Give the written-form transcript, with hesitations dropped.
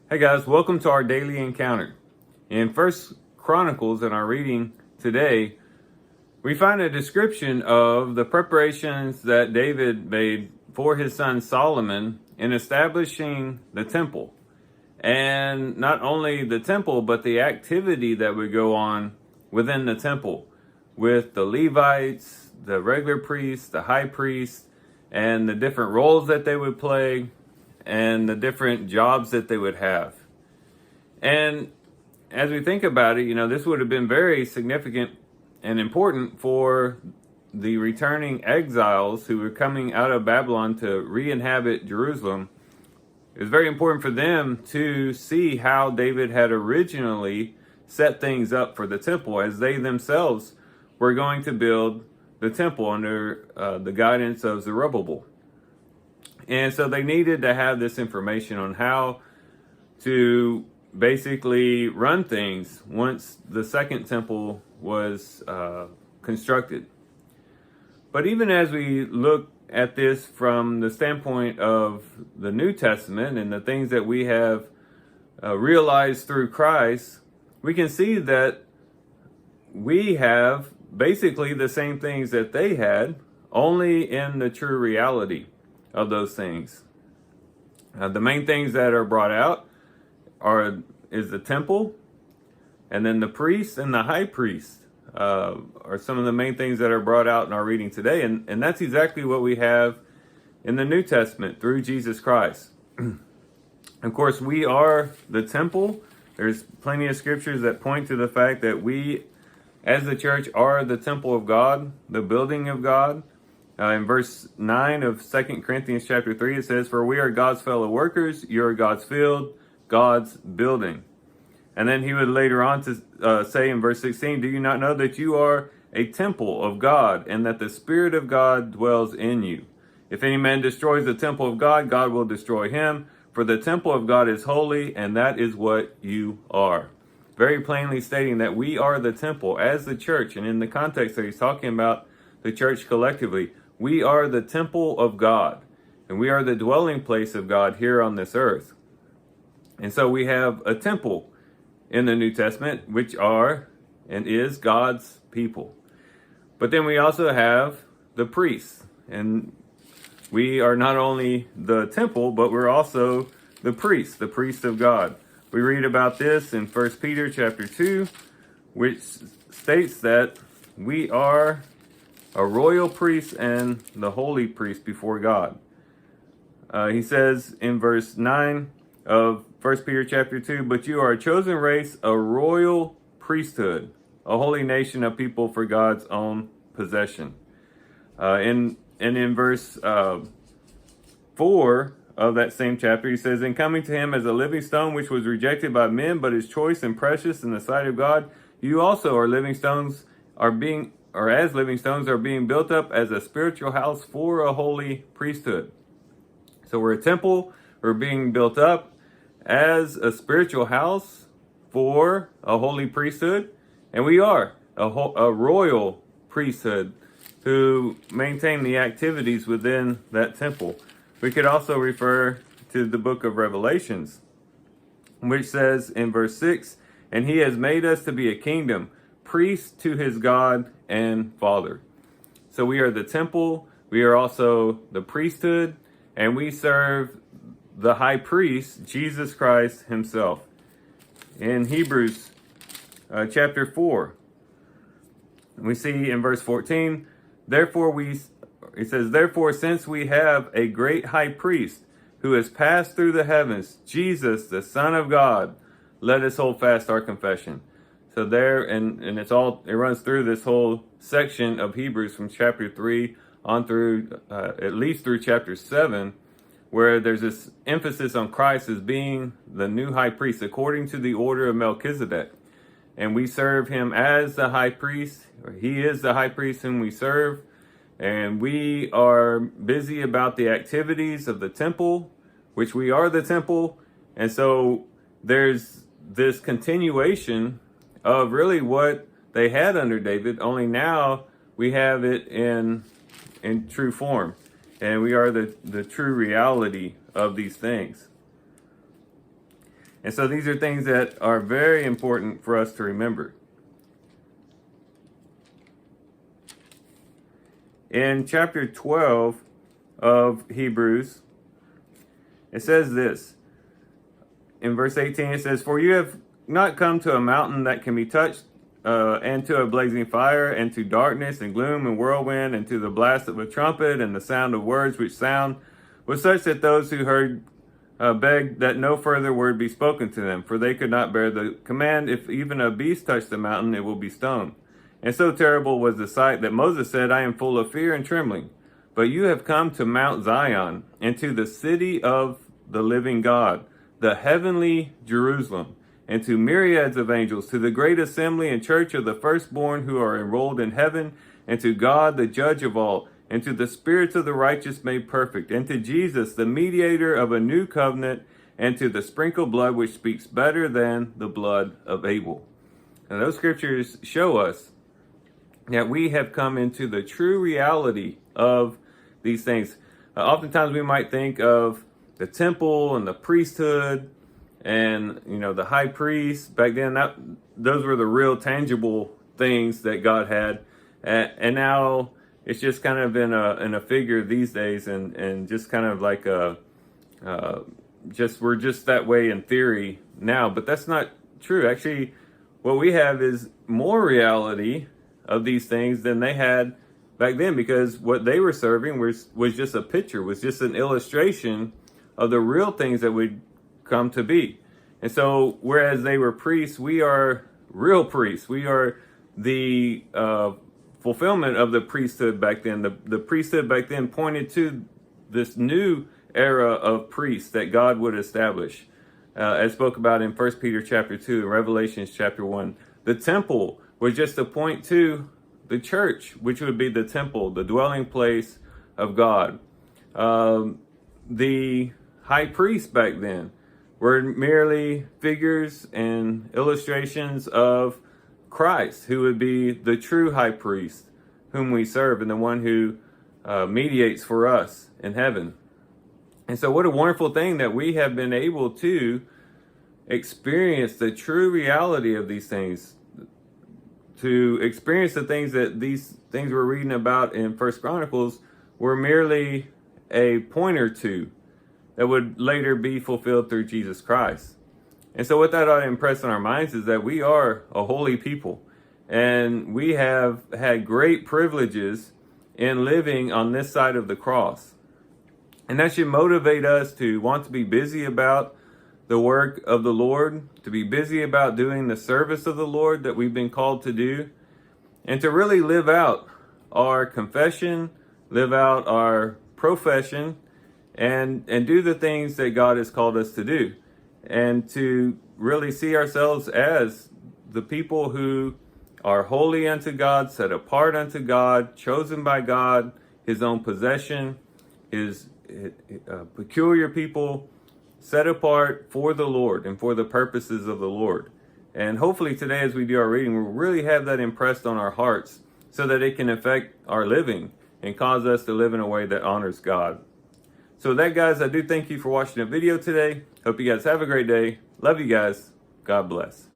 Hey guys, welcome to our daily encounter. In First Chronicles, in our reading today, we find a description of the preparations that David made for his son Solomon in establishing the temple. And not only the temple, but the activity that would go on within the temple with the Levites, the regular priests, the high priest, and the different roles that they would play and the different jobs that they would have. And as we think about it, this would have been very significant and important for the returning exiles who were coming out of Babylon to re-inhabit Jerusalem. It was very important for them to see how David had originally set things up for the temple, as they themselves were going to build the temple under the guidance of Zerubbabel. And so they needed to have this information on how to basically run things once the second temple was constructed. But even as we look at this from the standpoint of the New Testament and the things that we have realized through Christ, we can see that we have basically the same things that they had, only in the true reality of those things. The main things that are brought out is the temple, and then the priest and the high priest are some of the main things that are brought out in our reading today, and that's exactly what we have in the New Testament through Jesus Christ. Of course, we are the temple. There's plenty of scriptures that point to the fact that we, as the church, are the temple of God, the building of God. In verse 9 of 2 Corinthians chapter 3, it says, "For we are God's fellow workers, you are God's field, God's building." And then he would later on to say in verse 16, "Do you not know that you are a temple of God, and that the Spirit of God dwells in you? If any man destroys the temple of God, God will destroy him. For the temple of God is holy, and that is what you are." Very plainly stating that we are the temple as the church. And in the context that he's talking about the church collectively, we are the temple of God, and we are the dwelling place of God here on this earth. And so we have a temple in the New Testament, which are and is God's people. But then we also have the priests, and we are not only the temple, but we're also the priest of God. We read about this in 1 Peter chapter 2, which states that we are a royal priest and the holy priest before God. He says in verse 9 of 1 Peter chapter 2, "But you are a chosen race, a royal priesthood, a holy nation of people for God's own possession." And in verse 4 of that same chapter, he says, "In coming to him as a living stone, which was rejected by men, but is choice and precious in the sight of God, you also are living stones, as living stones are being built up as a spiritual house for a holy priesthood." So we're a temple, we're being built up as a spiritual house for a holy priesthood, and we are a royal priesthood who maintain the activities within that temple. We could also refer to the book of Revelations, which says in verse 6, "And he has made us to be a kingdom, priests to his God and Father." So we are the temple, we are also the priesthood, and we serve the high priest, Jesus Christ himself. In Hebrews chapter 4, we see in verse 14, it says, "Therefore, since we have a great high priest who has passed through the heavens, Jesus, the Son of God, let us hold fast our confession." So there, and it runs through this whole section of Hebrews from chapter 3 on through, at least through chapter 7, where there's this emphasis on Christ as being the new high priest according to the order of Melchizedek. And we serve him as the high priest, or he is the high priest whom we serve. And we are busy about the activities of the temple, which we are the temple. And so there's this continuation of really what they had under David, only now we have it in true form. And we are the true reality of these things. And so these are things that are very important for us to remember. In chapter 12 of Hebrews, it says this. In verse 18, it says, "For you have not come to a mountain that can be touched, and to a blazing fire, and to darkness and gloom and whirlwind, and to the blast of a trumpet and the sound of words which sound was such that those who heard begged that no further word be spoken to them, for they could not bear the command, if even a beast touch the mountain, it will be stoned. And so terrible was the sight that Moses said, I am full of fear and trembling. But you have come to Mount Zion, and to the city of the living God, the heavenly Jerusalem, and to myriads of angels, to the great assembly and church of the firstborn who are enrolled in heaven, and to God, the judge of all, and to the spirits of the righteous made perfect, and to Jesus, the mediator of a new covenant, and to the sprinkled blood which speaks better than the blood of Abel." And those scriptures show us that we have come into the true reality of these things. Oftentimes we might think of the temple and the priesthood and, the high priest. Back then, those were the real tangible things that God had. And now it's just kind of in a figure these days, and just kind of like we're just that way in theory now. But that's not true. Actually, what we have is more reality of these things than they had back then, because what they were serving was just a picture, was just an illustration of the real things that would come to be. And so, whereas they were priests, we are real priests. We are the fulfillment of the priesthood back then. The priesthood back then pointed to this new era of priests that God would establish, as spoke about in 1 Peter chapter 2 and Revelations chapter 1. The temple was just a point to the church, which would be the temple, the dwelling place of God. The high priests back then were merely figures and illustrations of Christ, who would be the true high priest whom we serve, and the one who mediates for us in heaven. And so what a wonderful thing that we have been able to experience the true reality of these things, to experience the things that these things we're reading about in First Chronicles were merely a pointer to, that would later be fulfilled through Jesus Christ. And so what that ought to impress on our minds is that we are a holy people, and we have had great privileges in living on this side of the cross. And that should motivate us to want to be busy about the work of the Lord, to be busy about doing the service of the Lord that we've been called to do, and to really live out our confession, live out our profession, and do the things that God has called us to do, and to really see ourselves as the people who are holy unto God, set apart unto God, chosen by God, His own possession, His peculiar people, set apart for the Lord and for the purposes of the Lord. And hopefully today, as we do our reading, we'll really have that impressed on our hearts so that it can affect our living and cause us to live in a way that honors God. So with that, guys, I do thank you for watching the video today. Hope you guys have a great day. Love you guys. God bless.